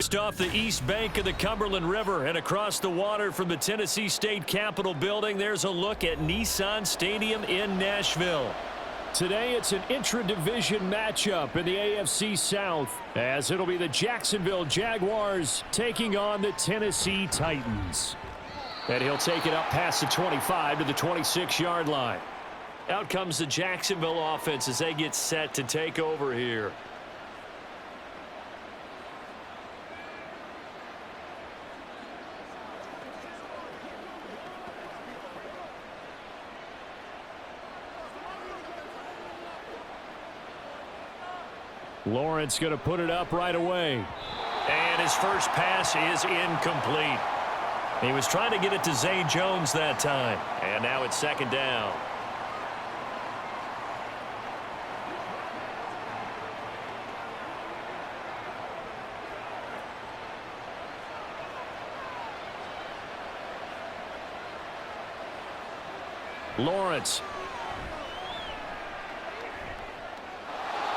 Just off the east bank of the Cumberland River and across the water from the Tennessee State Capitol building, there's a look at Nissan Stadium in Nashville. Today it's an intra-division matchup in the AFC South, as it'll be the Jacksonville Jaguars taking on the Tennessee Titans. And he'll take it up past the 25 to the 26-yard line. Out comes the Jacksonville offense as they get set to take over here. Lawrence going to put it up right away. And his first pass is incomplete. He was trying to get it to Zay Jones that time. And now it's second down. Lawrence.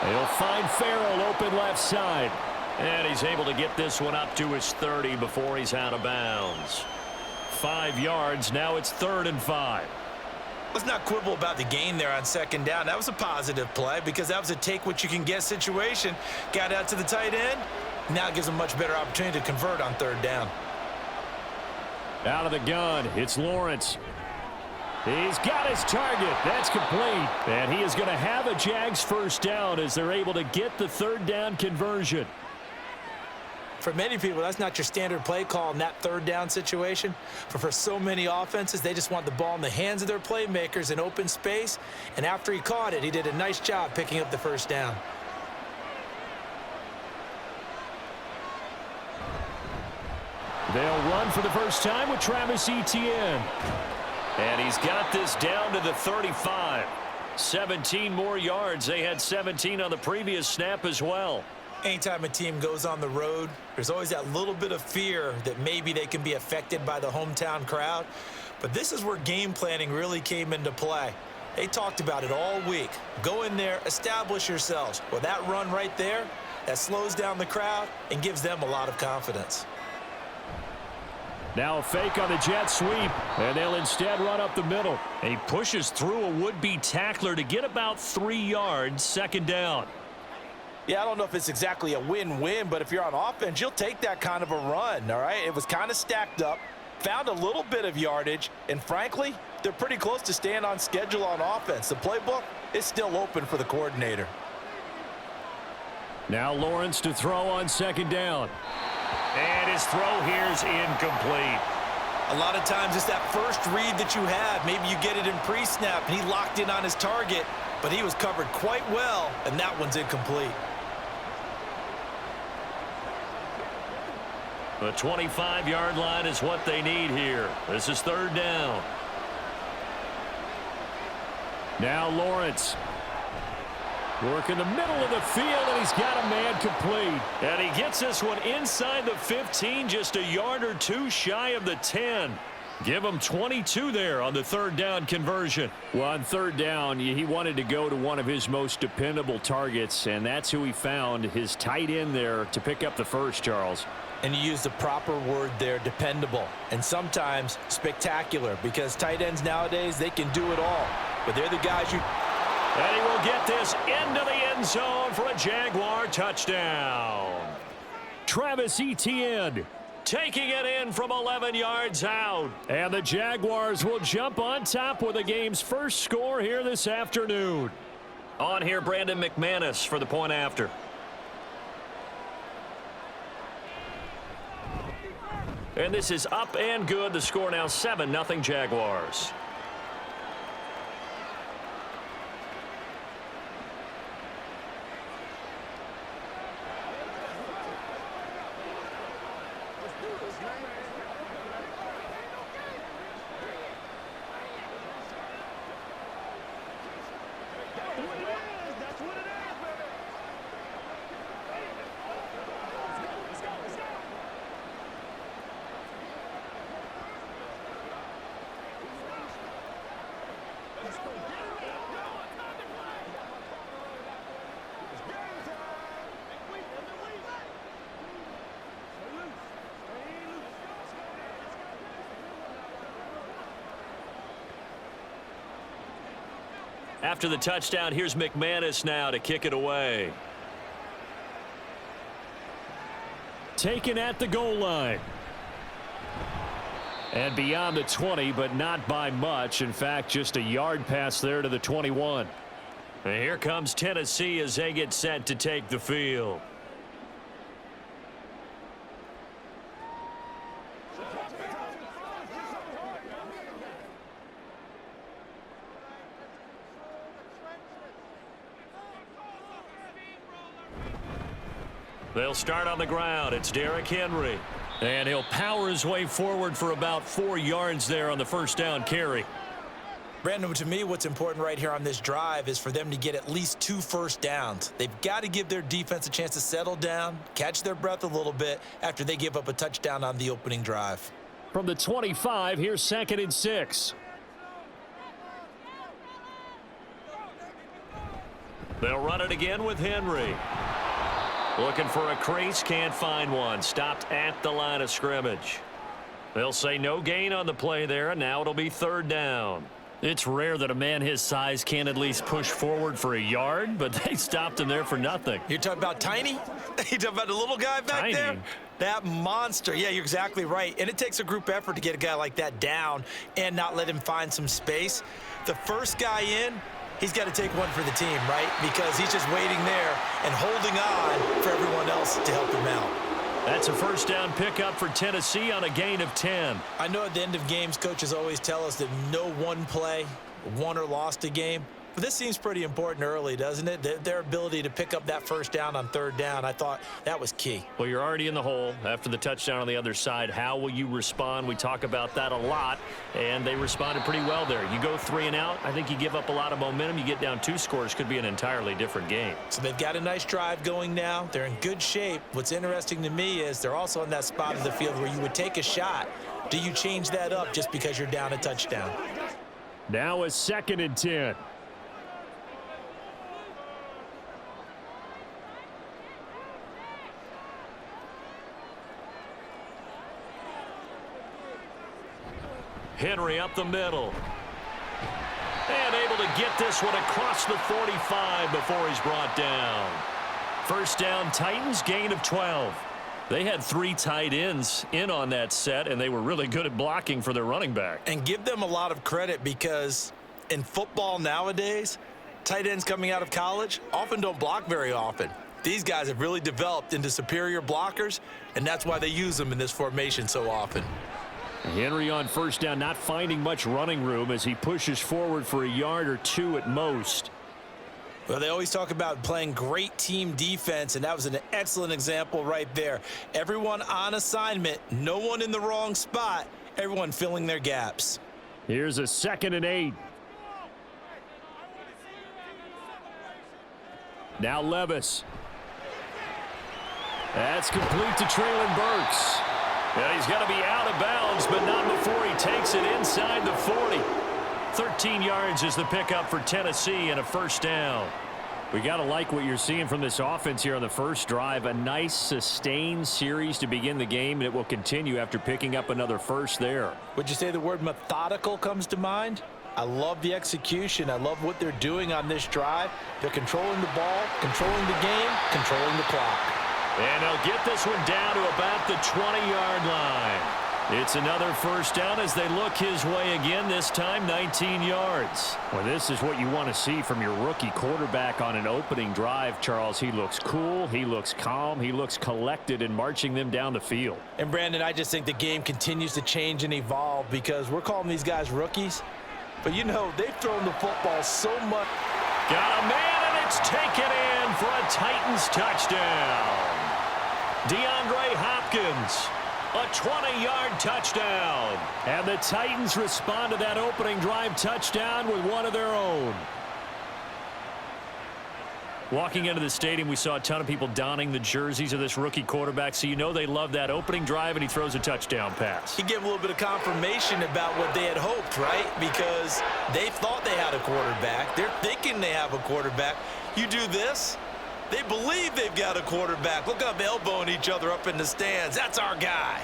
He'll find Farrell open left side. And he's able to get this one up to his 30 before he's out of bounds. 5 yards. Now it's 3rd and 5. Let's not quibble about the gain there on second down. That was a positive play because that was a take-what-you-can-get situation. Got out to the tight end. Now it gives him a much better opportunity to convert on 3rd down. Out of the gun, it's Lawrence. He's got his target. That's complete. And he is going to have a Jags first down as they're able to get the 3rd down conversion. For many people, that's not your standard play call in that 3rd down situation. But for so many offenses, they just want the ball in the hands of their playmakers in open space. And after he caught it, he did a nice job picking up the first down. They'll run for the first time with Travis Etienne. And he's got this down to the 35. 17 more yards. They had 17 on the previous snap as well. Anytime a team goes on the road, there's always that little bit of fear that maybe they can be affected by the hometown crowd. But this is where game planning really came into play. They talked about it all week. Go in there, establish yourselves. Well, that run right there, that slows down the crowd and gives them a lot of confidence. Now a fake on the jet sweep, and they'll instead run up the middle. He pushes through a would-be tackler to get about 3 yards, second down. Yeah, I don't know if it's exactly a win-win, but if you're on offense, you'll take that kind of a run, all right? It was kind of stacked up, found a little bit of yardage, and frankly, they're pretty close to staying on schedule on offense. The playbook is still open for the coordinator. Now Lawrence to throw on second down. And his throw here is incomplete. A lot of times it's that first read that you have. Maybe you get it in pre-snap, and he locked in on his target, but he was covered quite well, and that one's incomplete. The 25-yard line is what they need here. This is 3rd down. Now Lawrence. Work in the middle of the field, and he's got a man complete. And he gets this one inside the 15, just a yard or two shy of the 10. Give him 22 there on the 3rd down conversion. Well, on 3rd down, he wanted to go to one of his most dependable targets, and that's who he found, his tight end there, to pick up the first, Charles. And you use the proper word there, dependable, and sometimes spectacular, because tight ends nowadays, they can do it all. But they're the guys you... And he will get this into the end zone for a Jaguar touchdown. Travis Etienne taking it in from 11 yards out. And the Jaguars will jump on top with the game's first score here this afternoon. On here, Brandon McManus for the point after. And this is up and good. The score now 7-0 Jaguars. After the touchdown, here's McManus now to kick it away. Taken at the goal line. And beyond the 20, but not by much. In fact, just a yard pass there to the 21. And here comes Tennessee as they get set to take the field. They'll start on the ground. It's Derrick Henry. And he'll power his way forward for about 4 yards there on the first down carry. Brandon, to me, what's important right here on this drive is for them to get at least 2 first downs. They've got to give their defense a chance to settle down, catch their breath a little bit after they give up a touchdown on the opening drive. From the 25, here's 2nd and 6. They'll run it again with Henry. Looking for a crease, can't find one. Stopped at the line of scrimmage. They'll say no gain on the play there, and now it'll be 3rd down. It's rare that a man his size can't at least push forward for a yard, but they stopped him there for nothing. You're talking about Tiny? You're talking about the little guy back there? That monster. Yeah, you're exactly right. And it takes a group effort to get a guy like that down and not let him find some space. The first guy in, he's got to take one for the team, right? Because he's just waiting there and holding on for everyone else to help him out. That's a first down pickup for Tennessee on a gain of 10. I know at the end of games, coaches always tell us that no one play won or lost a game. But this seems pretty important early, doesn't it? Their ability to pick up that first down on 3rd down, I thought that was key. Well, you're already in the hole after the touchdown on the other side. How will you respond? We talk about that a lot, and they responded pretty well there. You go 3 and out, I think you give up a lot of momentum. You get down 2 scores, could be an entirely different game. So they've got a nice drive going now. They're in good shape. What's interesting to me is they're also in that spot of the field where you would take a shot. Do you change that up just because you're down a touchdown? Now a 2nd and 10. Henry up the middle. And able to get this one across the 45 before he's brought down. First down, Titans, gain of 12. They had 3 tight ends in on that set, and they were really good at blocking for their running back. And give them a lot of credit because in football nowadays, tight ends coming out of college often don't block very often. These guys have really developed into superior blockers, and that's why they use them in this formation so often. Henry on first down, not finding much running room as he pushes forward for a yard or 2 at most. Well, they always talk about playing great team defense, and that was an excellent example right there. Everyone on assignment, no one in the wrong spot, everyone filling their gaps. Here's a 2nd and 8. Now Levis. That's complete to Traylon Burks. And he's got to be out of bounds, but not before he takes it inside the 40. 13 yards is the pickup for Tennessee and a first down. We got to like what you're seeing from this offense here on the first drive. A nice sustained series to begin the game, and it will continue after picking up another first there. Would you say the word methodical comes to mind? I love the execution. I love what they're doing on this drive. They're controlling the ball, controlling the game, controlling the clock. And they'll get this one down to about the 20-yard line. It's another first down as they look his way again, this time 19 yards. Well, this is what you want to see from your rookie quarterback on an opening drive, Charles. He looks cool, he looks calm, he looks collected in marching them down the field. And, Brandon, I just think the game continues to change and evolve because we're calling these guys rookies. But, you know, they've thrown the football so much. Got a man, and it's taken in for a Titans touchdown. DeAndre Hopkins, a 20-yard touchdown. And the Titans respond to that opening drive touchdown with one of their own. Walking into the stadium, we saw a ton of people donning the jerseys of this rookie quarterback, so you know they love that opening drive, and he throws a touchdown pass. He gave a little bit of confirmation about what they had hoped, right? Because they thought they had a quarterback. They're thinking they have a quarterback. You do this, they believe they've got a quarterback. Look up, elbowing each other up in the stands. That's our guy.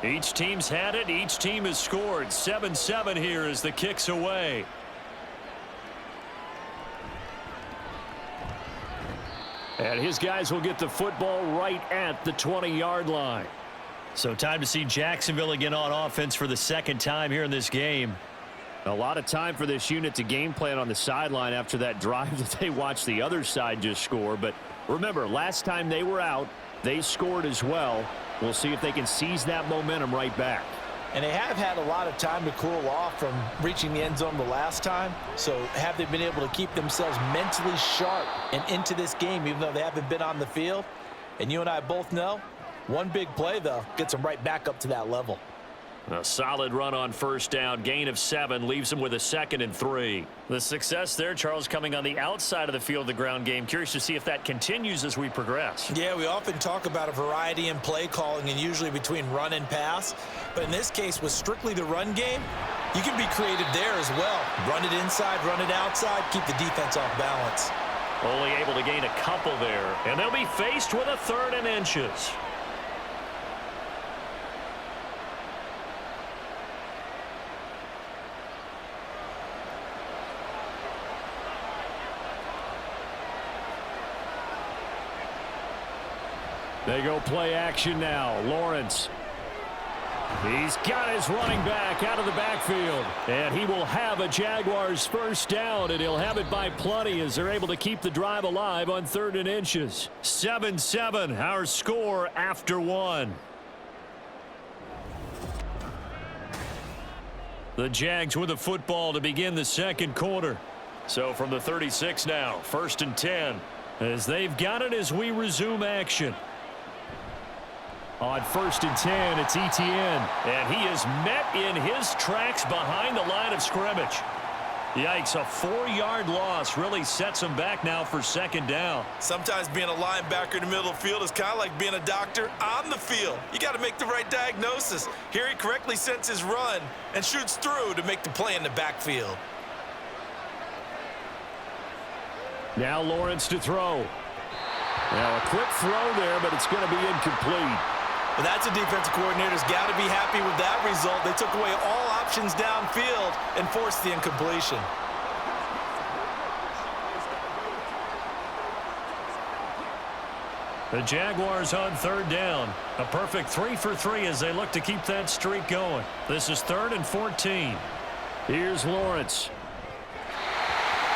Each team's had it. Each team has scored. 7-7 here as the kick's away. And his guys will get the football right at the 20-yard line. So time to see Jacksonville again on offense for the second time here in this game. A lot of time for this unit to game plan on the sideline after that drive that they watched the other side just score. But remember, last time they were out, they scored as well. We'll see if they can seize that momentum right back. And they have had a lot of time to cool off from reaching the end zone the last time. So have they been able to keep themselves mentally sharp and into this game, even though they haven't been on the field? And you and I both know, one big play, though, gets them right back up to that level. A solid run on first down. Gain of 7 leaves them with a 2nd and 3. The success there, Charles, coming on the outside of the field, the ground game. Curious to see if that continues as we progress. Yeah, we often talk about a variety in play calling and usually between run and pass. But in this case, with strictly the run game, you can be creative there as well. Run it inside, run it outside, keep the defense off balance. Only able to gain a couple there. And they'll be faced with a 3rd and inches. They go play action now. Lawrence. He's got his running back out of the backfield. And he will have a Jaguars first down, and he'll have it by plenty as they're able to keep the drive alive on 3rd and inches. 7-7, our score after 1. The Jags with the football to begin the second quarter. So from the 36 now, 1st and 10, as they've got it as we resume action. On 1st and 10, it's Etienne. And he is met in his tracks behind the line of scrimmage. Yikes, a 4-yard loss really sets him back now for 2nd down. Sometimes being a linebacker in the middle of the field is kind of like being a doctor on the field. You got to make the right diagnosis. Here he correctly sets his run and shoots through to make the play in the backfield. Now Lawrence to throw. Now a quick throw there, but it's going to be incomplete. Well, that's a defensive coordinator's got to be happy with that result. They took away all options downfield and forced the incompletion. The Jaguars on 3rd down. A perfect 3 for 3 as they look to keep that streak going. This is 3rd and 14. Here's Lawrence.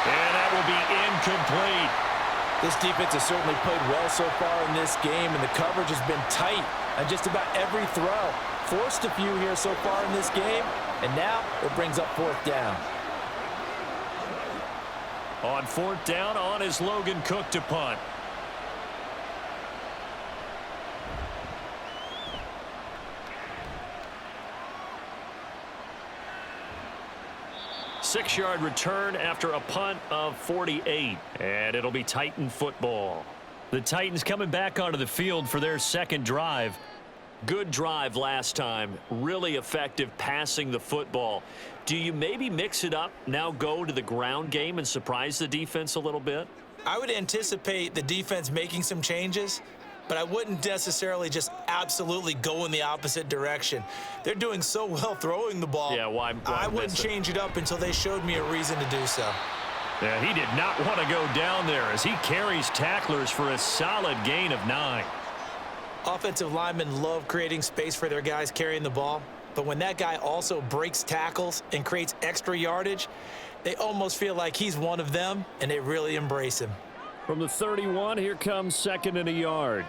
And that will be incomplete. This defense has certainly played well so far in this game, and the coverage has been tight on just about every throw. Forced a few here so far in this game, and now it brings up 4th down. On 4th down, on is Logan Cook to punt. Six-yard return after a punt of 48. And it'll be Titan football. The Titans coming back onto the field for their 2nd drive. Good drive last time. Really effective passing the football. Do you maybe mix it up, now go to the ground game and surprise the defense a little bit? I would anticipate the defense making some changes, but I wouldn't necessarily just absolutely go in the opposite direction. They're doing so well throwing the ball. Yeah, why I wouldn't change it up until they showed me a reason to do so. Yeah, he did not want to go down there as he carries tacklers for a solid gain of 9. Offensive linemen love creating space for their guys carrying the ball, but when that guy also breaks tackles and creates extra yardage, they almost feel like he's one of them, and they really embrace him. From the 31, here comes 2nd and a yard.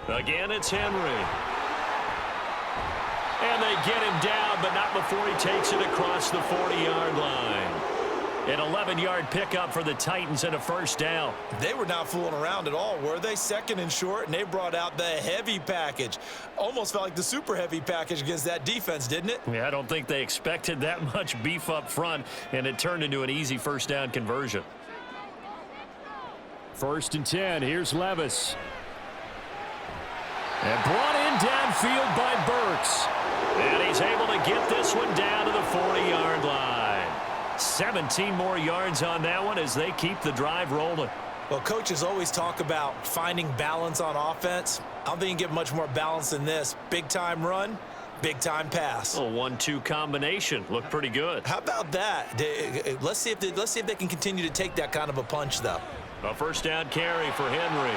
Again, it's Henry. And they get him down, but not before he takes it across the 40-yard line. An 11-yard pickup for the Titans and a 1st down. They were not fooling around at all, were they? 2nd and short, and they brought out the heavy package. Almost felt like the super heavy package against that defense, didn't it? Yeah, I don't think they expected that much beef up front, and it turned into an easy 1st down conversion. 1st and 10, here's Levis. And brought in downfield by Burks. And he's able to get this one down to the 40-yard line. 17 more yards on that one as they keep the drive rolling. Well, coaches always talk about finding balance on offense. I don't think you can get much more balance than this. Big-time run, big-time pass. A 1-2 combination. Looked pretty good. How about that? Let's see if they can continue to take that kind of a punch, though. A first down carry for Henry.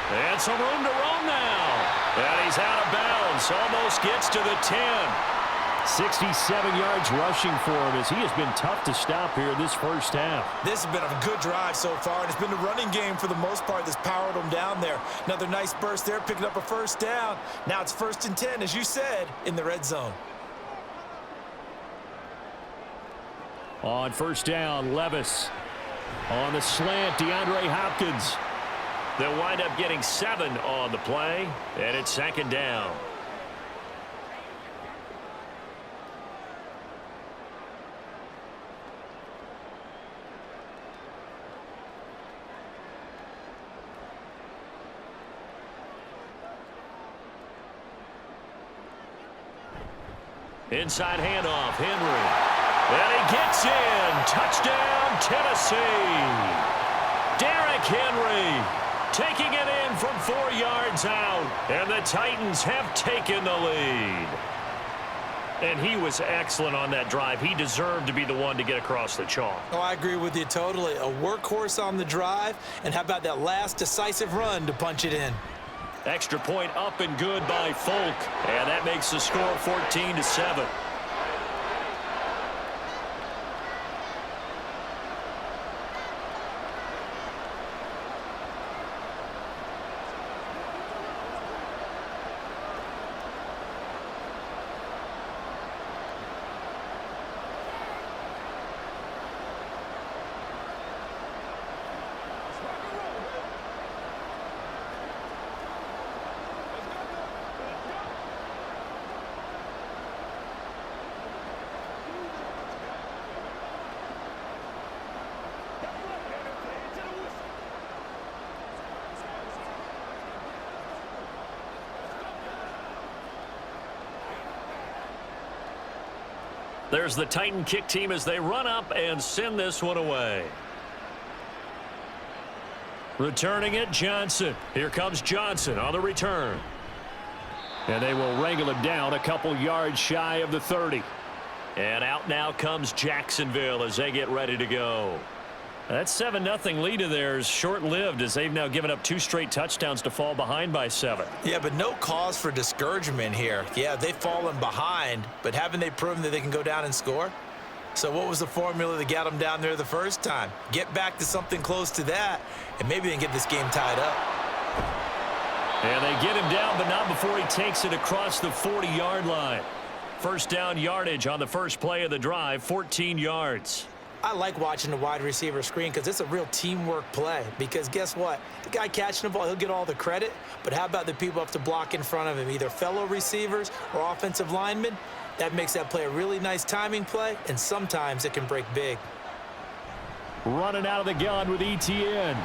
And some room to roam now. And he's out of bounds. Almost gets to the 10. 67 yards rushing for him as he has been tough to stop here this first half. This has been a good drive so far, and it's been the running game for the most part that's powered them down there. Another nice burst there, picking up a first down. Now it's 1st and 10, as you said, in the red zone. On first down, Levis. On the slant, DeAndre Hopkins. They'll wind up getting 7 on the play, and it's 2nd down. Inside handoff, Henry. And he gets in. Touchdown, Tennessee. Derrick Henry taking it in from 4 yards out. And the Titans have taken the lead. And he was excellent on that drive. He deserved to be the one to get across the chalk. Oh, I agree with you totally. A workhorse on the drive. And how about that last decisive run to punch it in? Extra point up and good by Folk. And that makes the score 14-7. There's the Titan kick team as they run up and send this one away. Returning it, Johnson. Here comes Johnson on the return. And they will wrangle him down a couple yards shy of the 30. And out now comes Jacksonville as they get ready to go. That 7-0 lead of theirs short-lived as they've now given up 2 straight touchdowns to fall behind by 7. Yeah, but no cause for discouragement here. Yeah, they've fallen behind, but haven't they proven that they can go down and score? So what was the formula that got them down there the first time? Get back to something close to that, and maybe they can get this game tied up. And they get him down, but not before he takes it across the 40-yard line. First down yardage on the first play of the drive, 14 yards. I like watching the wide receiver screen because it's a real teamwork play. Because guess what? The guy catching the ball, he'll get all the credit. But how about the people have to block in front of him, either fellow receivers or offensive linemen? That makes that play a really nice timing play, and sometimes it can break big. Running out of the gun with ETN.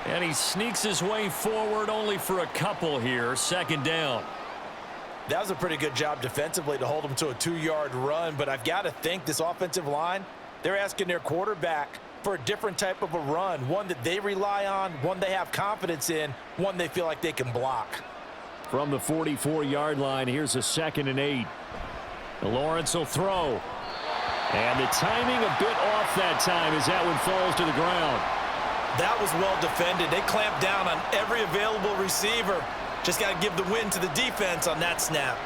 And he sneaks his way forward only for a couple here. 2nd down. That was a pretty good job defensively to hold him to a 2-yard run. But I've got to think this offensive line, they're asking their quarterback for a different type of a run, one that they rely on, one they have confidence in, one they feel like they can block. From the 44-yard line, here's a 2nd and 8. Lawrence will throw. And the timing a bit off that time as that one falls to the ground. That was well defended. They clamped down on every available receiver. Just got to give the win to the defense on that snap.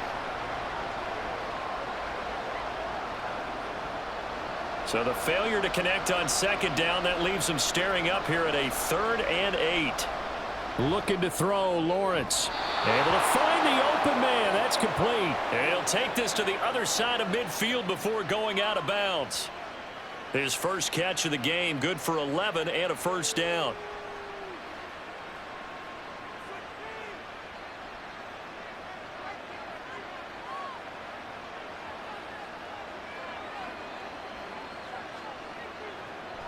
So the failure to connect on 2nd down, that leaves them staring up here at a 3rd and 8. Looking to throw, Lawrence. Able to find the open man. That's complete. And he'll take this to the other side of midfield before going out of bounds. His first catch of the game, good for 11 and a first down.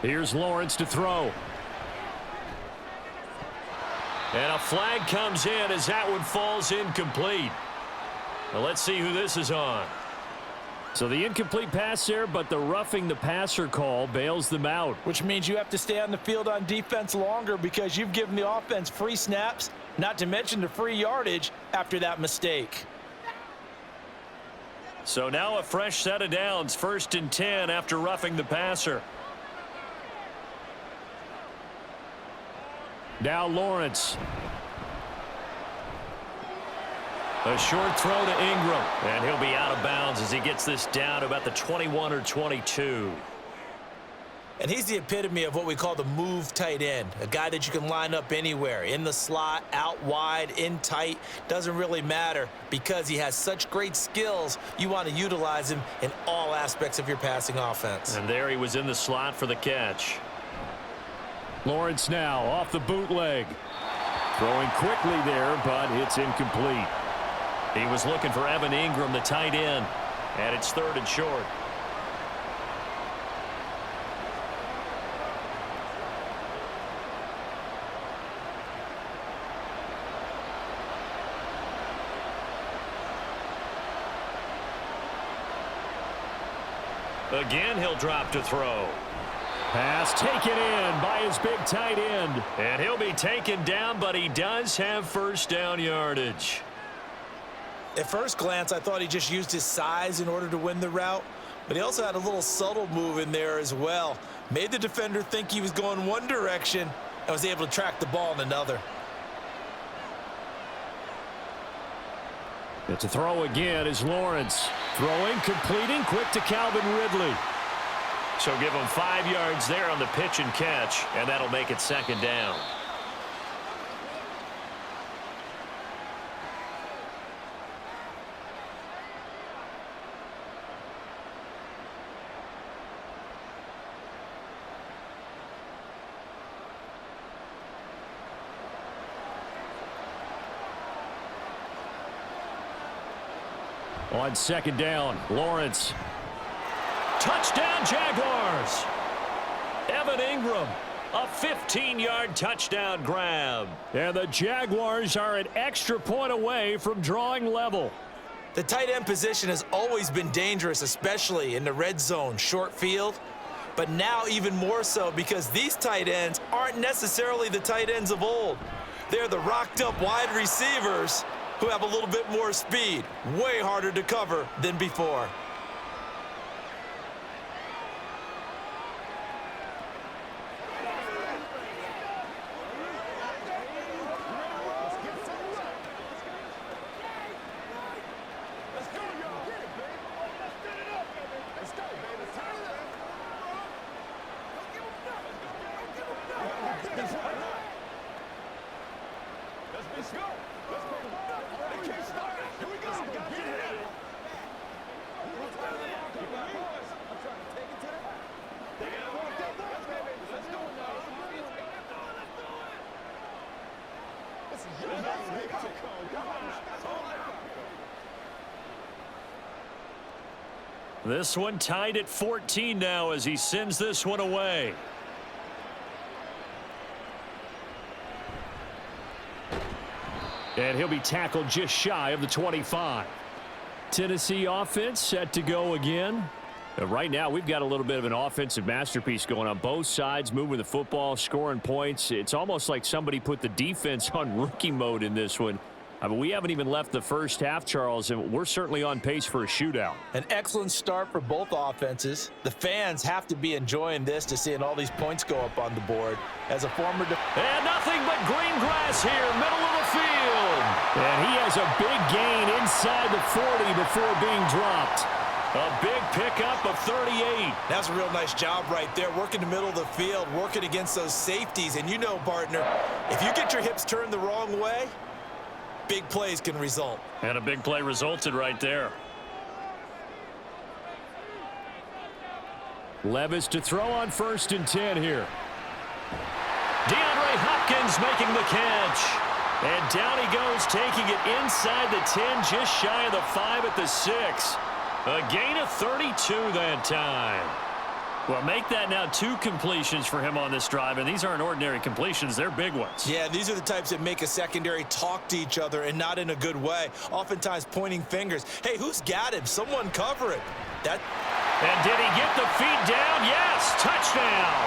Here's Lawrence to throw. And a flag comes in as that one falls incomplete. Now let's see who this is on. So the incomplete pass there, but the roughing the passer call bails them out. Which means you have to stay on the field on defense longer because you've given the offense free snaps, not to mention the free yardage after that mistake. So now a fresh set of downs, 1st and 10 after roughing the passer. Now Lawrence. A short throw to Ingram, and he'll be out of bounds as he gets this down to about the 21 or 22. And he's the epitome of what we call the move tight end, a guy that you can line up anywhere, in the slot, out wide, in tight, doesn't really matter because he has such great skills. You want to utilize him in all aspects of your passing offense. And there he was in the slot for the catch. Lawrence now off the bootleg. Throwing quickly there, but it's incomplete. He was looking for Evan Ingram, the tight end, and it's 3rd and short. Again, he'll drop to throw. Pass taken in by his big tight end. And he'll be taken down, but he does have 1st down yardage. At first glance, I thought he just used his size in order to win the route, but he also had a little subtle move in there as well. Made the defender think he was going one direction and was able to track the ball in another. It's a throw again as Lawrence. Throwing, completing, quick to Calvin Ridley. So give him 5 yards there on the pitch and catch, and that'll make it 2nd down. On 2nd down, Lawrence. Touchdown, Jaguars! Evan Ingram, a 15-yard touchdown grab. And the Jaguars are an extra point away from drawing level. The tight end position has always been dangerous, especially in the red zone, short field. But now even more so because these tight ends aren't necessarily the tight ends of old. They're the rocked-up wide receivers who have a little bit more speed, way harder to cover than before. This one tied at 14 now as he sends this one away. And he'll be tackled just shy of the 25. Tennessee offense set to go again. Right now, we've got a little bit of an offensive masterpiece going on both sides, moving the football, scoring points. It's almost like somebody put the defense on rookie mode in this one. I mean, we haven't even left the first half, Charles, and we're certainly on pace for a shootout. An excellent start for both offenses. The fans have to be enjoying this to seeing all these points go up on the board. As a former... And nothing but green grass here, middle of the field. And he has a big gain inside the 40 before being dropped. A big pickup of 38. That's a real nice job right there, working the middle of the field, working against those safeties. And you know, partner, if you get your hips turned the wrong way, big plays can result. And a big play resulted right there. Levis to throw on 1st and 10 here. DeAndre Hopkins making the catch. And down he goes, taking it inside the 10, just shy of the 5 at the 6. A gain of 32 that time. Well, make that now 2 completions for him on this drive, and these aren't ordinary completions. They're big ones. Yeah, these are the types that make a secondary talk to each other and not in a good way, oftentimes pointing fingers. Hey, who's got him? Someone cover it. That. And did he get the feet down? Yes, touchdown.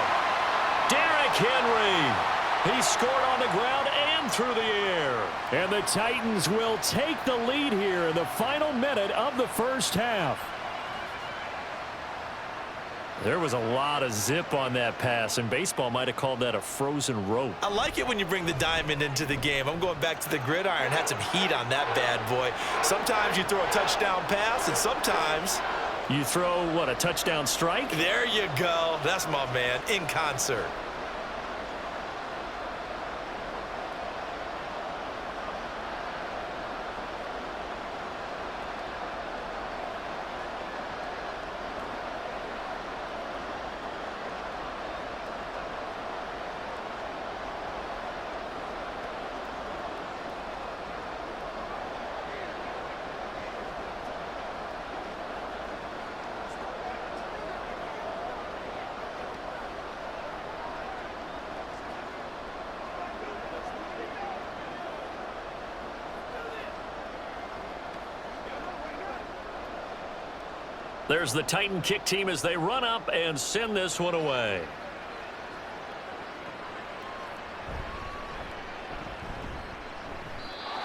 Derrick Henry. He scored on the ground and through the air. And the Titans will take the lead here in the final minute of the first half. There was a lot of zip on that pass, and baseball might have called that a frozen rope. I like it when you bring the diamond into the game. I'm going back to the gridiron. Had some heat on that bad boy. Sometimes you throw a touchdown pass, and sometimes you throw, what, a touchdown strike? There you go. That's my man, in concert. There's the Titan kick team as they run up and send this one away.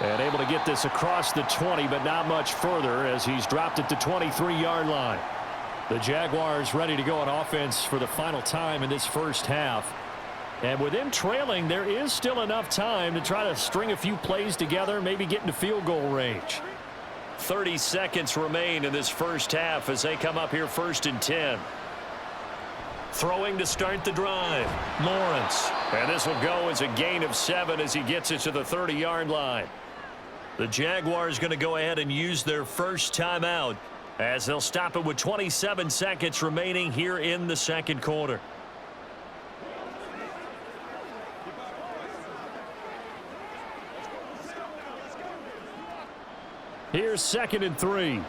And able to get this across the 20, but not much further as he's dropped it to 23-yard line. The Jaguars ready to go on offense for the final time in this first half. And with them trailing, there is still enough time to try to string a few plays together, maybe get into field goal range. 30 seconds remain in this first half as they come up here 1st and 10. Throwing to start the drive, Lawrence. And this will go as a gain of 7 as he gets it to the 30-yard line. The Jaguars going to go ahead and use their first timeout as they'll stop it with 27 seconds remaining here in the second quarter. Here's 2nd and 3.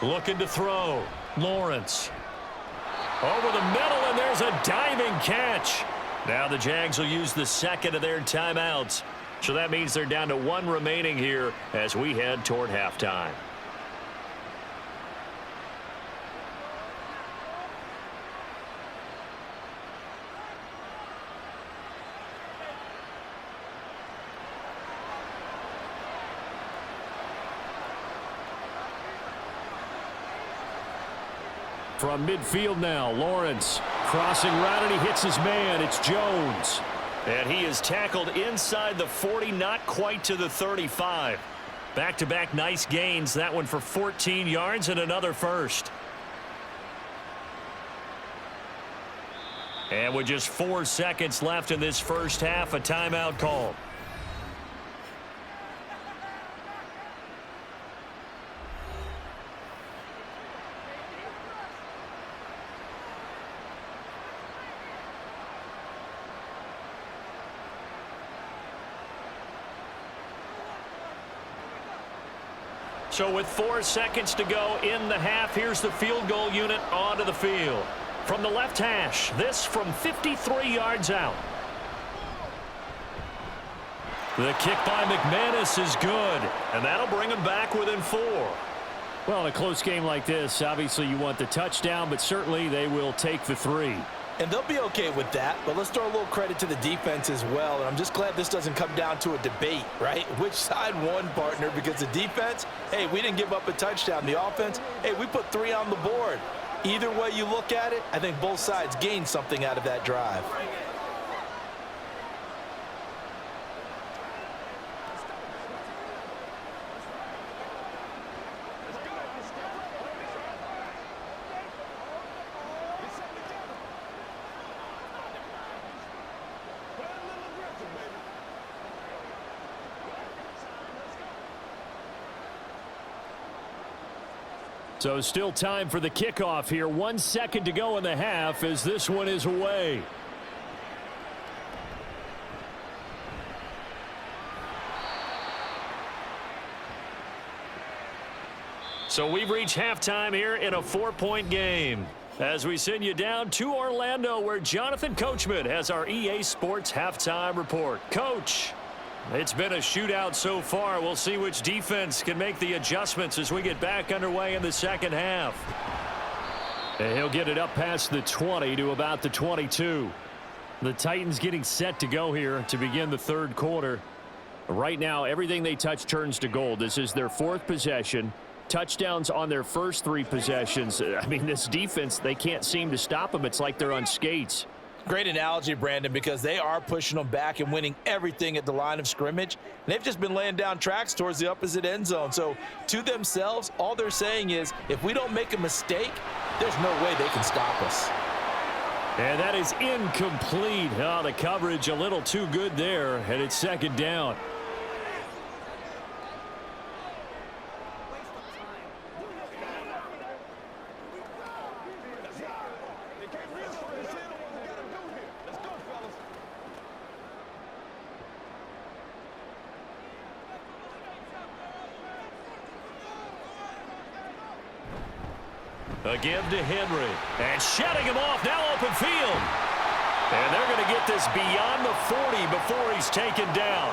Looking to throw. Lawrence. Over the middle, and there's a diving catch. Now the Jags will use the second of their timeouts. So that means they're down to 1 remaining here as we head toward halftime. From midfield now, Lawrence crossing route, and he hits his man. It's Jones. And he is tackled inside the 40, not quite to the 35. Back-to-back nice gains. That one for 14 yards and another first. And with just 4 seconds left in this first half, a timeout call. So with 4 seconds to go in the half, here's the field goal unit onto the field. From the left hash, this from 53 yards out. The kick by McManus is good, and that'll bring him back within 4. Well, in a close game like this, obviously you want the touchdown, but certainly they will take the 3. And they'll be okay with that, but let's throw a little credit to the defense as well. And I'm just glad this doesn't come down to a debate, right? Which side won, partner? Because the defense, hey, we didn't give up a touchdown. The offense, hey, we put 3 on the board. Either way you look at it, I think both sides gained something out of that drive. So still time for the kickoff here. 1 second to go in the half as this one is away. So we've reached halftime here in a 4-point game as we send you down to Orlando where Jonathan Coachman has our EA Sports halftime report. Coach. It's been a shootout so far. We'll see which defense can make the adjustments as we get back underway in the second half. And he'll get it up past the 20 to about the 22. The Titans getting set to go here to begin the third quarter. Right now, everything they touch turns to gold. This is their fourth possession. Touchdowns on their first three possessions. I mean, this defense, they can't seem to stop them. It's like they're on skates. Great analogy, Brandon, because they are pushing them back and winning everything at the line of scrimmage. They've just been laying down tracks towards the opposite end zone. So to themselves, all they're saying is, if we don't make a mistake, there's no way they can stop us. And that is incomplete. Oh, the coverage a little too good there, and it's second down. A give to Henry. And shutting him off, now open field. And they're going to get this beyond the 40 before he's taken down.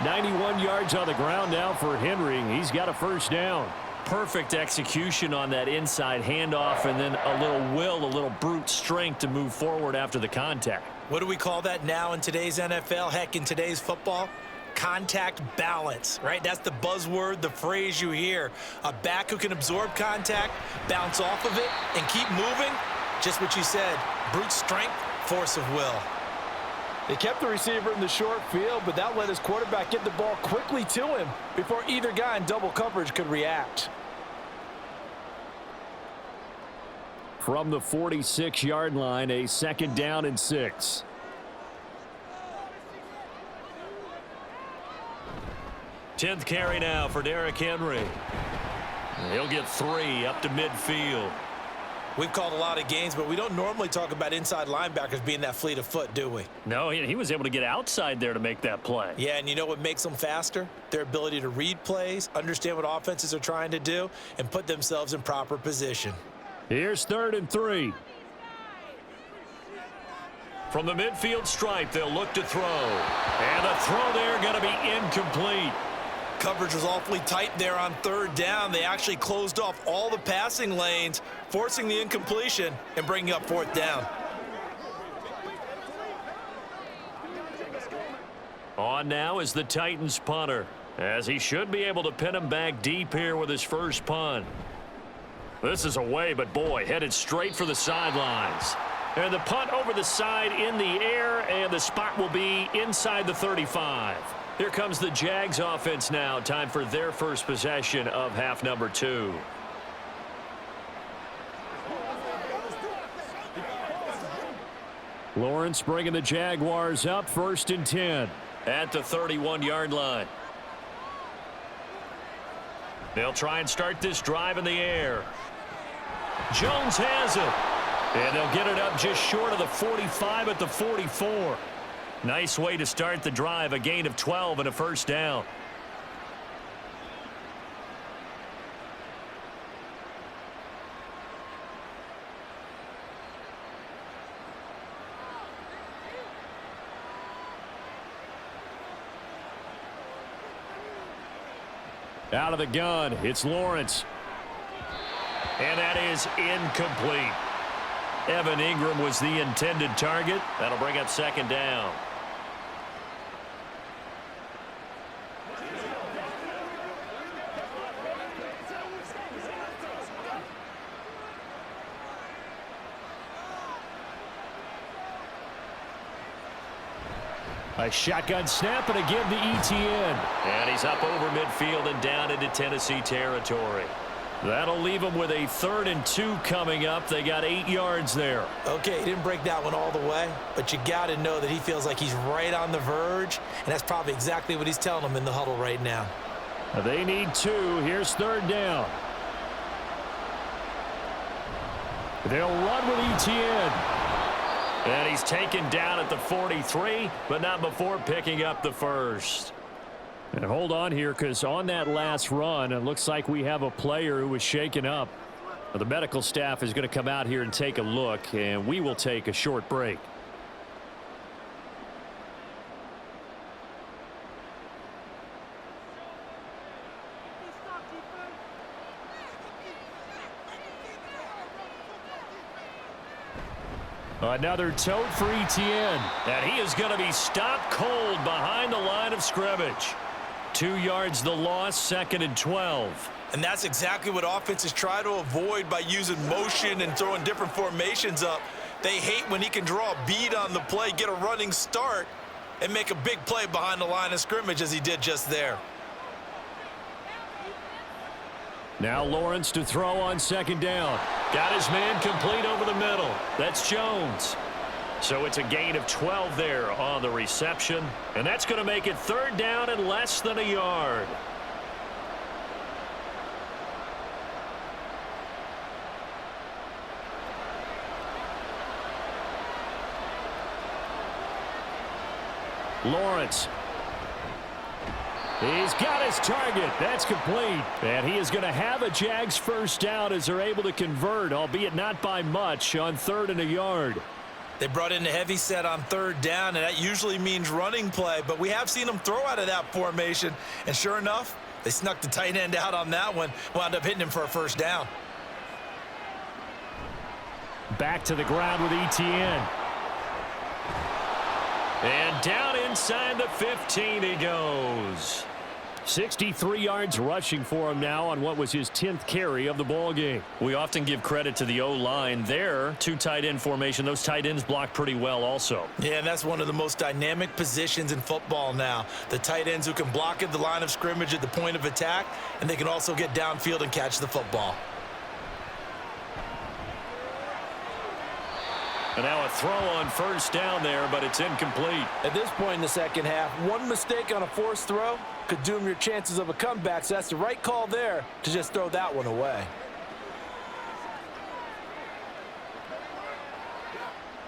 91 yards on the ground now for Henry. He's got a first down. Perfect execution on that inside handoff, and then a little brute strength to move forward after the contact. What do we call that now in today's NFL? Heck, in today's football? Contact balance, right? That's the buzzword, the phrase you hear. A back who can absorb contact, bounce off of it, and keep moving. Just what you said, brute strength, force of will. They kept the receiver in the short field, but that let his quarterback get the ball quickly to him before either guy in double coverage could react. From the 46-yard line, a second down and 6. Tenth carry now for Derrick Henry. He'll get 3 up to midfield. We've called a lot of games, but we don't normally talk about inside linebackers being that fleet of foot, do we? No, he was able to get outside there to make that play. Yeah, and you know what makes them faster? Their ability to read plays, understand what offenses are trying to do, and put themselves in proper position. Here's 3rd and 3. From the midfield stripe, they'll look to throw. And the throw there going to be incomplete. Coverage was awfully tight there on 3rd down. They actually closed off all the passing lanes, forcing the incompletion and bringing up 4th down. On now is the Titans punter, as he should be able to pin him back deep here with his first punt. This is away, but boy, headed straight for the sidelines. And the punt over the side in the air, and the spot will be inside the 35. Here comes the Jags offense now. Time for their first possession of half number 2. Lawrence bringing the Jaguars up 1st and 10 at the 31-yard line. They'll try and start this drive in the air. Jones has it. And they'll get it up just short of the 45 at the 44. Nice way to start the drive, a gain of 12 and a first down. Out of the gun, it's Lawrence. And that is incomplete. Evan Ingram was the intended target. That'll bring up 2nd down. A shotgun snap and a give to Etienne. And he's up over midfield and down into Tennessee territory. That'll leave them with a 3rd and 2 coming up. They got 8 yards there. Okay, he didn't break that one all the way, but you got to know that he feels like he's right on the verge, and that's probably exactly what he's telling them in the huddle right now. They need 2. Here's 3rd down. They'll run with Etienne. And he's taken down at the 43, but not before picking up the first. And hold on here, because on that last run, it looks like we have a player who was shaken up. The medical staff is going to come out here and take a look, and we will take a short break. Another tote for ETN. And he is going to be stopped cold behind the line of scrimmage. 2 yards the loss, 2nd and 12. And that's exactly what offenses try to avoid by using motion and throwing different formations up. They hate when he can draw a bead on the play, get a running start, and make a big play behind the line of scrimmage as he did just there. Now Lawrence to throw on 2nd down. Got his man complete over the middle. That's Jones. So it's a gain of 12 there on the reception. And that's going to make it 3rd down and less than a yard. Lawrence. He's got his target. That's complete. And he is going to have a Jags first down as they're able to convert, albeit not by much, on 3rd and a yard. They brought in the heavy set on 3rd down, and that usually means running play. But we have seen them throw out of that formation. And sure enough, they snuck the tight end out on that one, wound up hitting him for a first down. Back to the ground with ETN. And down inside the 15 he goes. 63 yards rushing for him now on what was his 10th carry of the ball game. We often give credit to the O-line there. 2 tight end formation. Those tight ends block pretty well also. Yeah, and that's one of the most dynamic positions in football now. The tight ends who can block at the line of scrimmage at the point of attack, and they can also get downfield and catch the football. And now a throw on 1st down there, but it's incomplete. At this point in the second half, one mistake on a forced throw could doom your chances of a comeback, so that's the right call there to just throw that one away.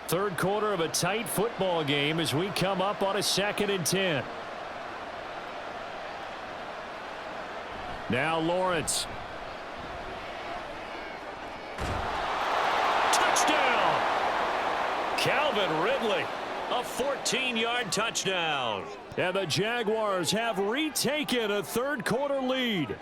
3rd quarter of a tight football game as we come up on a 2nd and 10. Now Lawrence. Touchdown! Calvin Ridley, a 14-yard touchdown. And the Jaguars have retaken a 3rd quarter lead.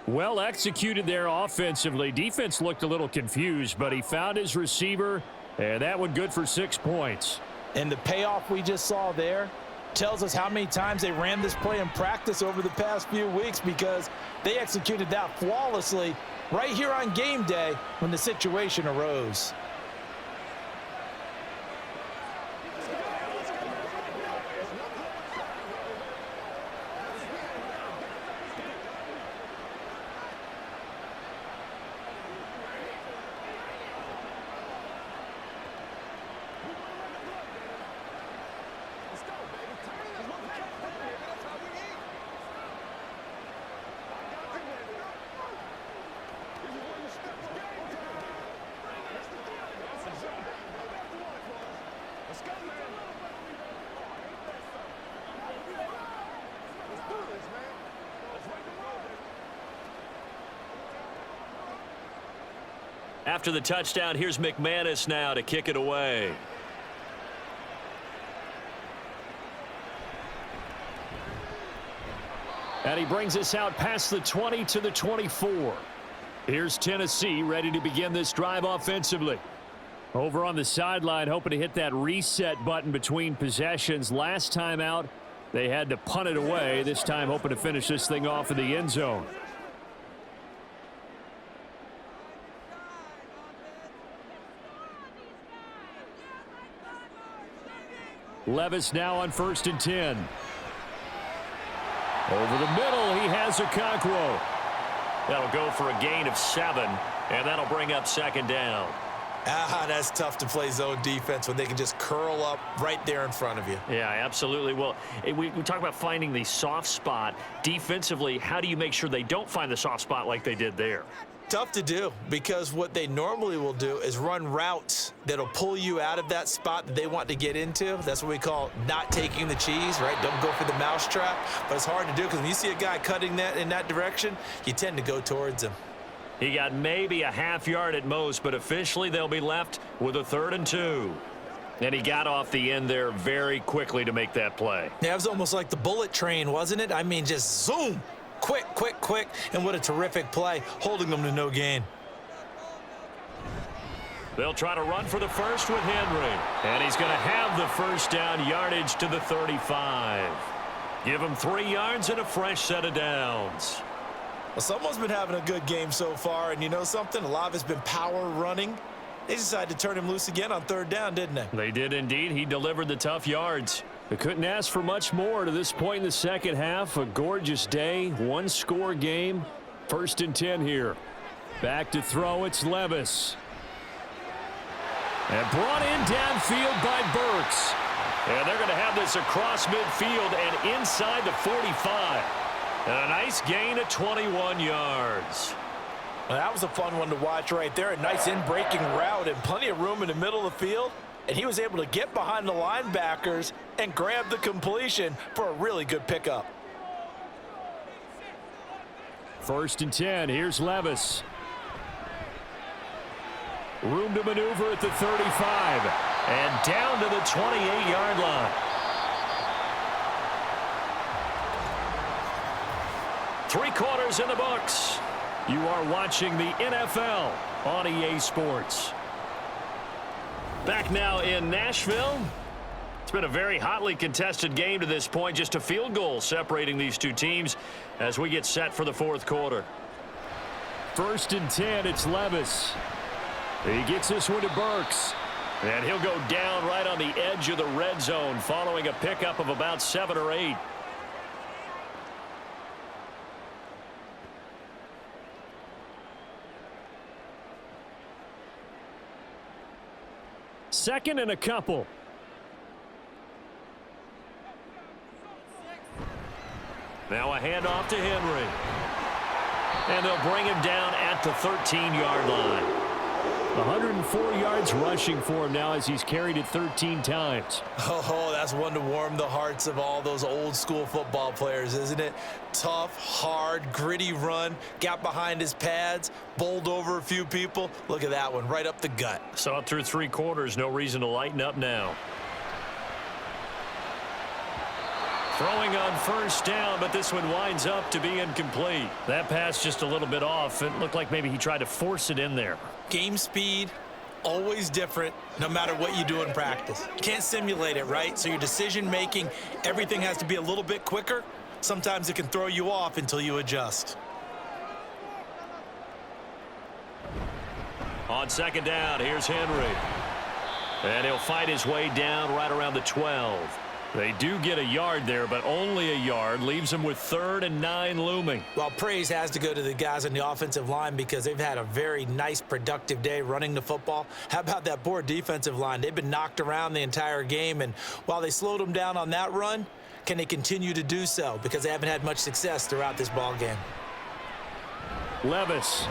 Well executed there offensively. Defense looked a little confused, but he found his receiver, and that one good for 6 points. And the payoff we just saw there tells us how many times they ran this play in practice over the past few weeks, because they executed that flawlessly right here on game day when the situation arose. After the touchdown, here's McManus now to kick it away. And he brings us out past the 20 to the 24. Here's Tennessee ready to begin this drive offensively. Over on the sideline, hoping to hit that reset button between possessions. Last time out, they had to punt it away. This time hoping to finish this thing off in the end zone. Levis now on 1st and 10. Over the middle, he has Okonkwo. That'll go for a gain of 7, and that'll bring up 2nd down. That's tough to play zone defense when they can just curl up right there in front of you. Yeah, absolutely. Well, we talk about finding the soft spot. Defensively, how do you make sure they don't find the soft spot like they did there? Tough to do, because what they normally will do is run routes that'll pull you out of that spot that they want to get into. That's what we call not taking the cheese, right? Don't go for the mousetrap. But it's hard to do, because when you see a guy cutting that in that direction, you tend to go towards him. He got maybe a half yard at most, but officially they'll be left with a 3rd and 2. And he got off the end there very quickly to make that play. Yeah, it was almost like the bullet train, wasn't it? I mean, just zoom. Quick, quick, quick, and what a terrific play, holding them to no gain. They'll try to run for the first with Henry. And he's going to have the first down, yardage to the 35. Give him 3 yards and a fresh set of downs. Well, someone's been having a good game so far, and you know something? A lot of it's been power running. They decided to turn him loose again on 3rd down, didn't they? They did indeed. He delivered the tough yards. They couldn't ask for much more to this point in the second half. A gorgeous day, 1-score game. 1st and 10 here. Back to throw, it's Levis. And brought in downfield by Burks. And they're going to have this across midfield and inside the 45. And a nice gain of 21 yards. Well, that was a fun one to watch right there. A nice in-breaking route and plenty of room in the middle of the field. And he was able to get behind the linebackers and grab the completion for a really good pickup. 1st and 10. Here's Levis. Room to maneuver at the 35. And down to the 28-yard line. 3 quarters in the books. You are watching the NFL on EA Sports. Back now in Nashville. It's been a very hotly contested game to this point. Just a field goal separating these two teams as we get set for the 4th quarter. 1st and 10, it's Levis. He gets this one to Burks. And he'll go down right on the edge of the red zone following a pickup of about 7 or 8. Second and a couple. Now a handoff to Henry. And they'll bring him down at the 13-yard line. 104 yards rushing for him now as he's carried it 13 times. Oh, that's one to warm the hearts of all those old-school football players, isn't it? Tough, hard, gritty run, got behind his pads, bowled over a few people. Look at that one, right up the gut. Saw it through 3 quarters, no reason to lighten up now. Throwing on 1st down, but this one winds up to be incomplete. That pass just a little bit off. It looked like maybe he tried to force it in there. Game speed, always different, no matter what you do in practice. You can't simulate it, right? So your decision-making, everything has to be a little bit quicker. Sometimes it can throw you off until you adjust. On 2nd down, here's Henry. And he'll fight his way down right around the 12. They do get a yard there, but only a yard. Leaves them with 3rd and 9 looming. Well, praise has to go to the guys on the offensive line because they've had a very nice, productive day running the football. How about that poor defensive line? They've been knocked around the entire game, and while they slowed them down on that run, can they continue to do so? Because they haven't had much success throughout this ball game. Levis.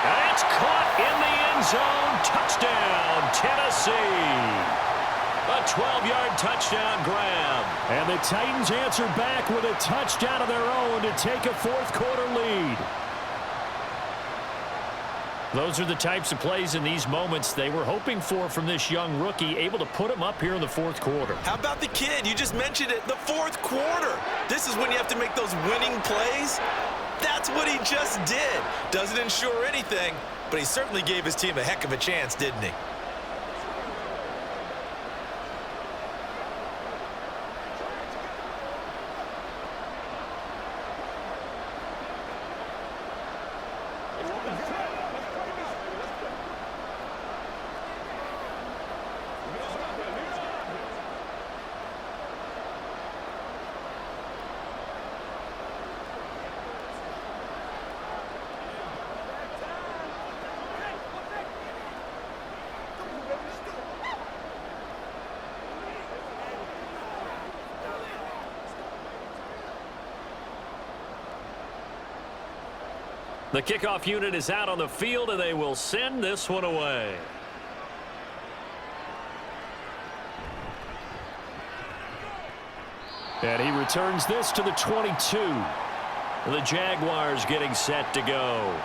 And it's caught in the end zone. Touchdown, Tennessee. A 12-yard touchdown grab. And the Titans answer back with a touchdown of their own to take a 4th quarter lead. Those are the types of plays in these moments they were hoping for from this young rookie, able to put him up here in the 4th quarter. How about the kid? You just mentioned it, the 4th quarter. This is when you have to make those winning plays. That's what he just did. Doesn't ensure anything, but he certainly gave his team a heck of a chance, didn't he? The kickoff unit is out on the field, and they will send this one away. And he returns this to the 22. The Jaguars getting set to go.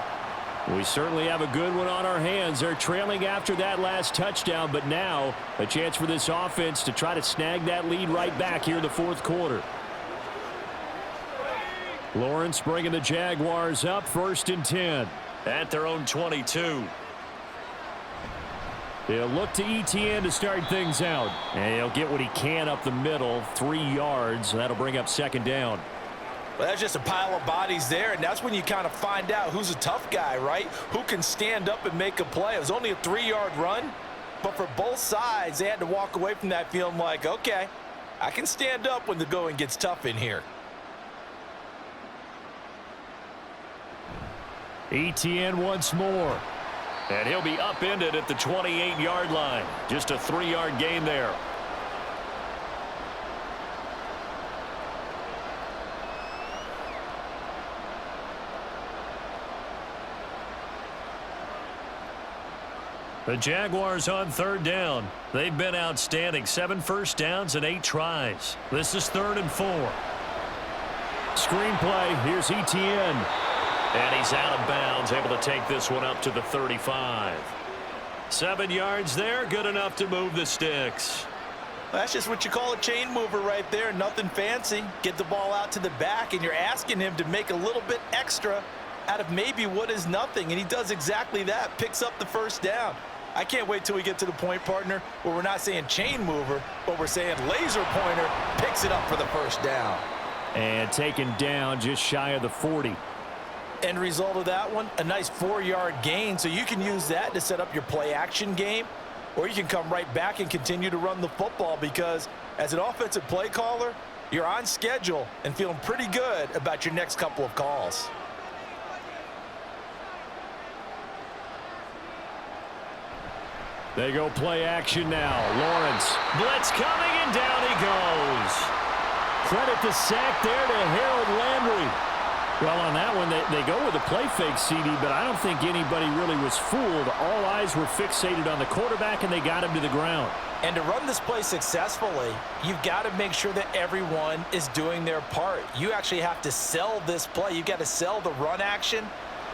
We certainly have a good one on our hands. They're trailing after that last touchdown, but now a chance for this offense to try to snag that lead right back here in the 4th quarter. Lawrence bringing the Jaguars up 1st and 10 at their own 22. He'll look to ETN to start things out. And he'll get what he can up the middle, 3 yards. That'll bring up second down. Well, that's just a pile of bodies there, and that's when you kind of find out who's a tough guy, right? Who can stand up and make a play. It was only a 3-yard run, but for both sides, they had to walk away from that feeling like, okay, I can stand up when the going gets tough in here. ETN once more. And he'll be upended at the 28-yard line. Just a 3-yard gain there. The Jaguars on third down. They've been outstanding. 7 first downs and 8 tries. This is 3rd and 4. Screenplay. Here's ETN. And he's out of bounds, able to take this one up to the 35. 7 yards there, good enough to move the sticks. That's just what you call a chain mover right there. Nothing fancy. Get the ball out to the back, and you're asking him to make a little bit extra out of maybe what is nothing, and he does exactly that, picks up the first down. I can't wait till we get to the point, partner, where we're not saying chain mover, but we're saying laser pointer, picks it up for the first down. And taken down just shy of the 40. End result of that one, a nice 4-yard gain, so you can use that to set up your play action game, or you can come right back and continue to run the football, because as an offensive play caller, you're on schedule and feeling pretty good about your next couple of calls. They go play action now. Lawrence. Blitz coming, and down he goes. Credit the sack there to Harold Landry. Well, on that one, they go with a play fake, CD, but I don't think anybody really was fooled. All eyes were fixated on the quarterback, and they got him to the ground. And to run this play successfully, you've got to make sure that everyone is doing their part. You actually have to sell this play. You've got to sell the run action.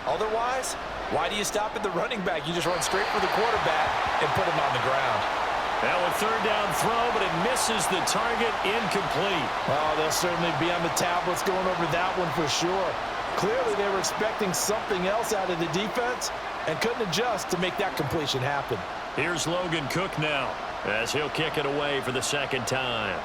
Otherwise, why do you stop at the running back? You just run straight for the quarterback and put him on the ground. Now a 3rd down throw, but it misses the target, incomplete. Well, they'll certainly be on the tablets going over that one for sure. Clearly, they were expecting something else out of the defense and couldn't adjust to make that completion happen. Here's Logan Cook now, as he'll kick it away for the 2nd time.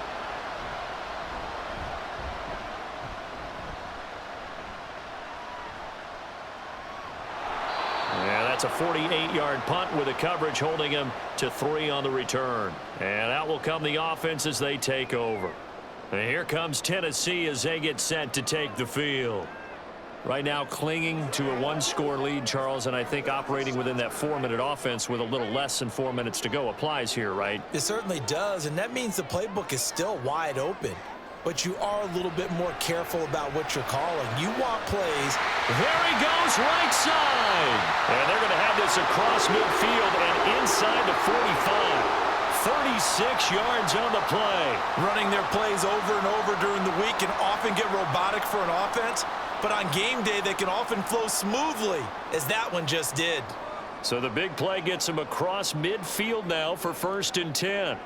That's a 48-yard punt with the coverage holding him to 3 on the return. And out will come the offense as they take over. And here comes Tennessee as they get set to take the field. Right now clinging to a 1-score lead, Charles, and I think operating within that 4-minute offense with a little less than 4 minutes to go applies here, right? It certainly does, and that means the playbook is still wide open. But you are a little bit more careful about what you're calling. You want plays. There he goes, right side. And they're going to have this across midfield and inside the 45. 36 yards on the play. Running their plays over and over during the week can often get robotic for an offense, but on game day they can often flow smoothly, as that one just did. So the big play gets him across midfield now for 1st and 10.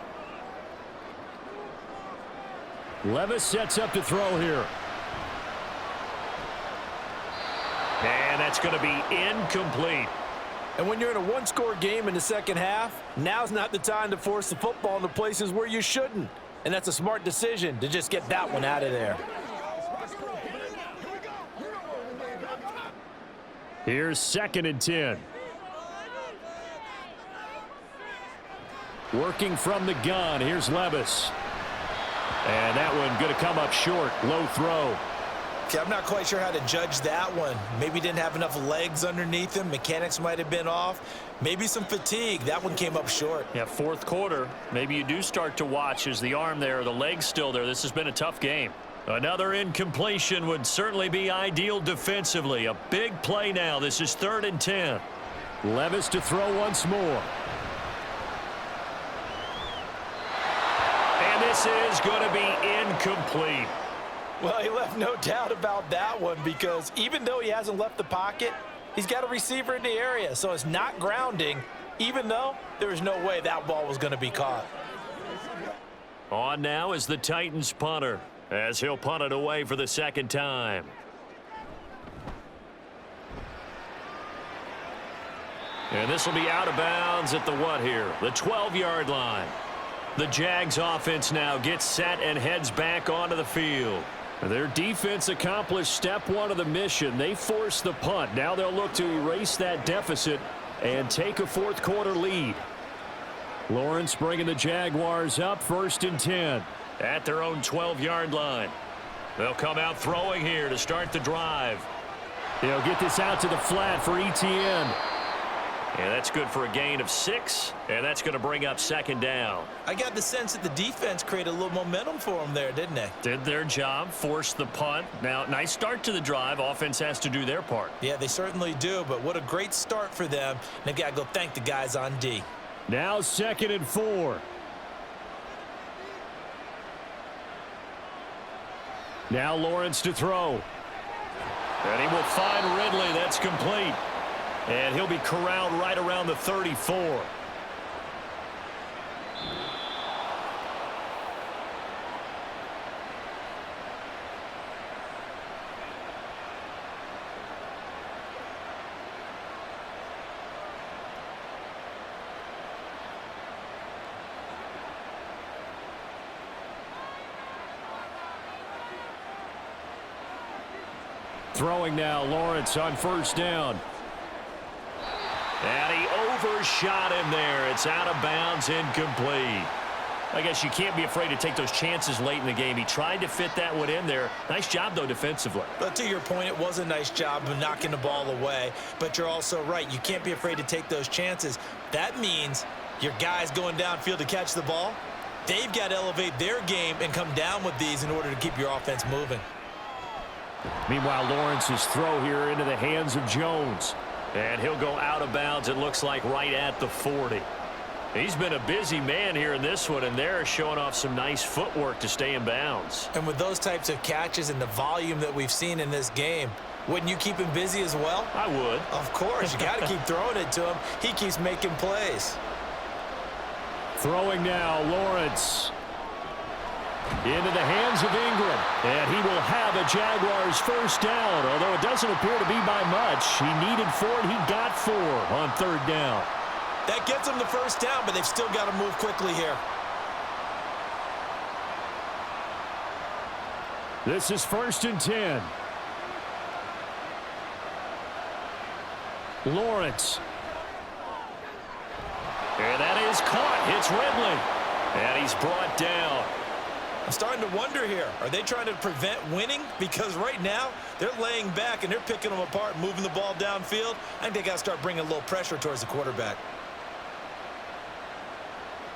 Levis sets up to throw here. And that's going to be incomplete. And when you're in a 1-score game in the second half, now's not the time to force the football into places where you shouldn't. And that's a smart decision to just get that one out of there. Here's 2nd and 10. Working from the gun. Here's Levis. And that one going to come up short. Low throw. Okay, I'm not quite sure how to judge that one. Maybe didn't have enough legs underneath him. Mechanics might have been off. Maybe some fatigue. That one came up short. Yeah, 4th quarter. Maybe you do start to watch as the arm there, the leg's still there. This has been a tough game. Another incompletion would certainly be ideal defensively. A big play now. This is 3rd and 10. Levis to throw once more. And this is going to be incomplete. Well, he left no doubt about that one, because even though he hasn't left the pocket, he's got a receiver in the area, so it's not grounding, even though there was no way that ball was going to be caught. On now is the Titans punter, as he'll punt it away for the 2nd time. And this will be out of bounds at the what here? The 12-yard line. The Jags offense now gets set and heads back onto the field. Their defense accomplished step one of the mission. They forced the punt. Now they'll look to erase that deficit and take a fourth quarter lead. Lawrence bringing the Jaguars up 1st and 10 at their own 12-yard line. They'll come out throwing here to start the drive. They'll get this out to the flat for Etienne. And that's good for a gain of 6, and that's going to bring up 2nd down. I got the sense that the defense created a little momentum for them there, didn't they? Did their job, forced the punt. Now, nice start to the drive. Offense has to do their part. Yeah, they certainly do, but what a great start for them. And they've got to go thank the guys on D. Now 2nd and 4. Now Lawrence to throw. And he will find Ridley. That's complete. And he'll be corralled right around the 34. Throwing now, Lawrence on 1st down. And he overshot him there. It's out of bounds, incomplete. I guess you can't be afraid to take those chances late in the game. He tried to fit that one in there. Nice job, though, defensively. But to your point, it was a nice job of knocking the ball away. But you're also right. You can't be afraid to take those chances. That means your guys going downfield to catch the ball, they've got to elevate their game and come down with these in order to keep your offense moving. Meanwhile, Lawrence's throw here into the hands of Jones. And he'll go out of bounds, it looks like, right at the 40. He's been a busy man here in this one, and they're showing off some nice footwork to stay in bounds. And with those types of catches and the volume that we've seen in this game, wouldn't you keep him busy as well? I would. Of course. You got to keep throwing it to him. He keeps making plays. Throwing now, Lawrence. Into the hands of Ingram. And he will have a Jaguars 1st down, although it doesn't appear to be by much. He needed 4, and he got 4 on 3rd down. That gets them the 1st down, but they've still got to move quickly here. This is 1st and 10. Lawrence. And that is caught. It's Ridley. And he's brought down. I'm starting to wonder here, are they trying to prevent winning? Because right now, they're laying back and they're picking them apart, moving the ball downfield. I think they got to start bringing a little pressure towards the quarterback.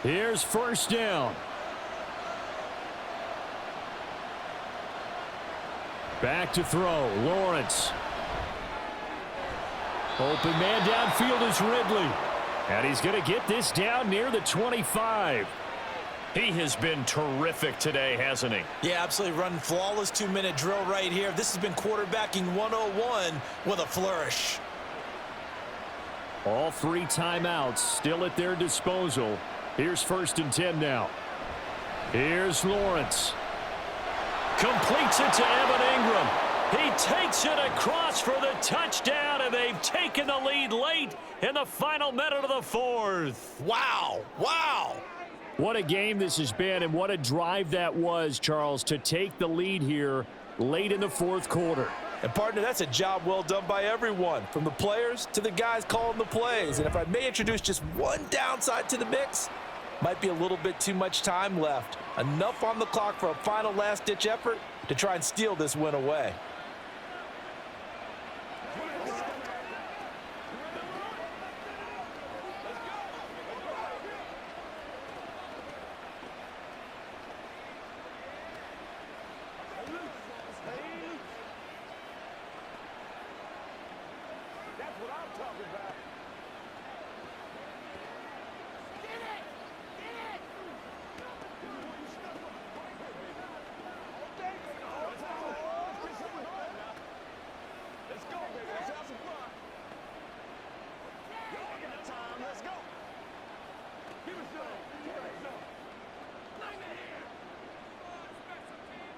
Here's 1st down. Back to throw, Lawrence. Open man downfield is Ridley. And he's going to get this down near the 25. He has been terrific today, hasn't he? Yeah, absolutely. Running flawless 2-minute drill right here. This has been quarterbacking 101 with a flourish. All 3 timeouts still at their disposal. Here's 1st and 10 now. Here's Lawrence. Completes it to Evan Ingram. He takes it across for the touchdown, and they've taken the lead late in the final minute of the 4th. Wow. Wow. What a game this has been, and what a drive that was, Charles, to take the lead here late in the 4th quarter. And, partner, that's a job well done by everyone, from the players to the guys calling the plays. And if I may introduce just one downside to the mix, might be a little bit too much time left. Enough on the clock for a final last-ditch effort to try and steal this win away.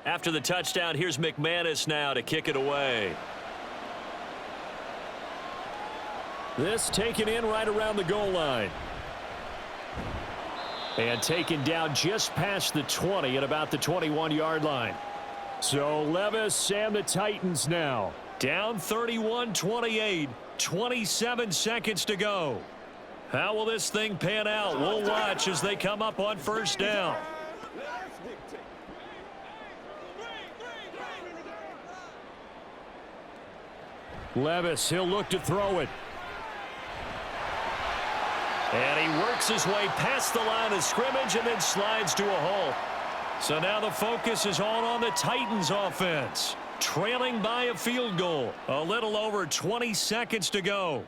After the touchdown, here's McManus now to kick it away. This taken in right around the goal line. And taken down just past the 20 at about the 21-yard line. So Levis and the Titans now down 31-28, 27 seconds to go. How will this thing pan out? We'll watch as they come up on first down. Levis, he'll look to throw it. And he works his way past the line of scrimmage and then slides to a halt. So now the focus is all on the Titans offense. Trailing by a field goal. A little over 20 seconds to go.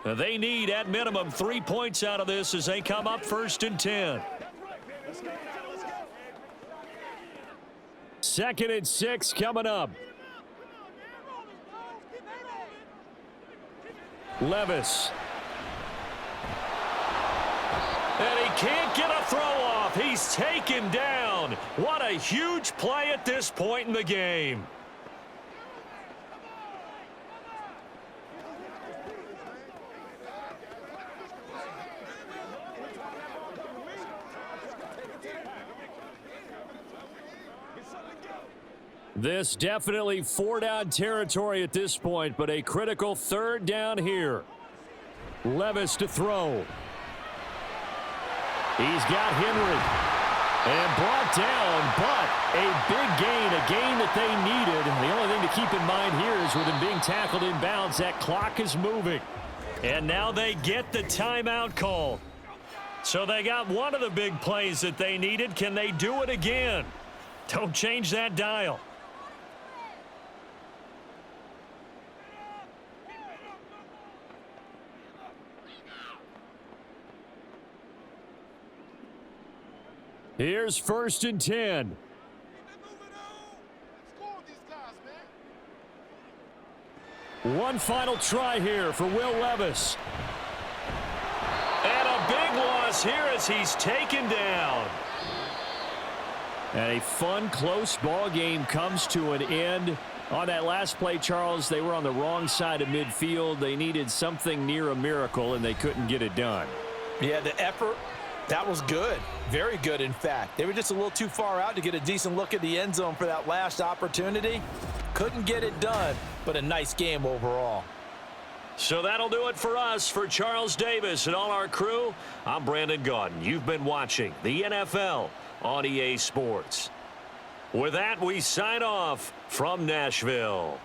They need at minimum 3 points out of this as they come up 1st and 10. 2nd and 6 coming up. Levis. And he can't get a throw off. He's taken down. What a huge play at this point in the game. This definitely 4-down territory at this point, but a critical 3rd down here. Levis to throw. He's got Henry. And brought down, but a big gain, a gain that they needed. The only thing to keep in mind here is with him being tackled in bounds, that clock is moving. And now they get the timeout call. So they got one of the big plays that they needed. Can they do it again? Don't change that dial. Here's 1st and 10. One final try here for Will Levis. And a big loss here as he's taken down. And a fun, close ball game comes to an end. On that last play, Charles, they were on the wrong side of midfield. They needed something near a miracle, and they couldn't get it done. Yeah, the effort, that was good. Very good, in fact. They were just a little too far out to get a decent look at the end zone for that last opportunity. Couldn't get it done, but a nice game overall. So that'll do it for us. For Charles Davis and all our crew, I'm Brandon Gaudin. You've been watching the NFL on EA Sports. With that, we sign off from Nashville.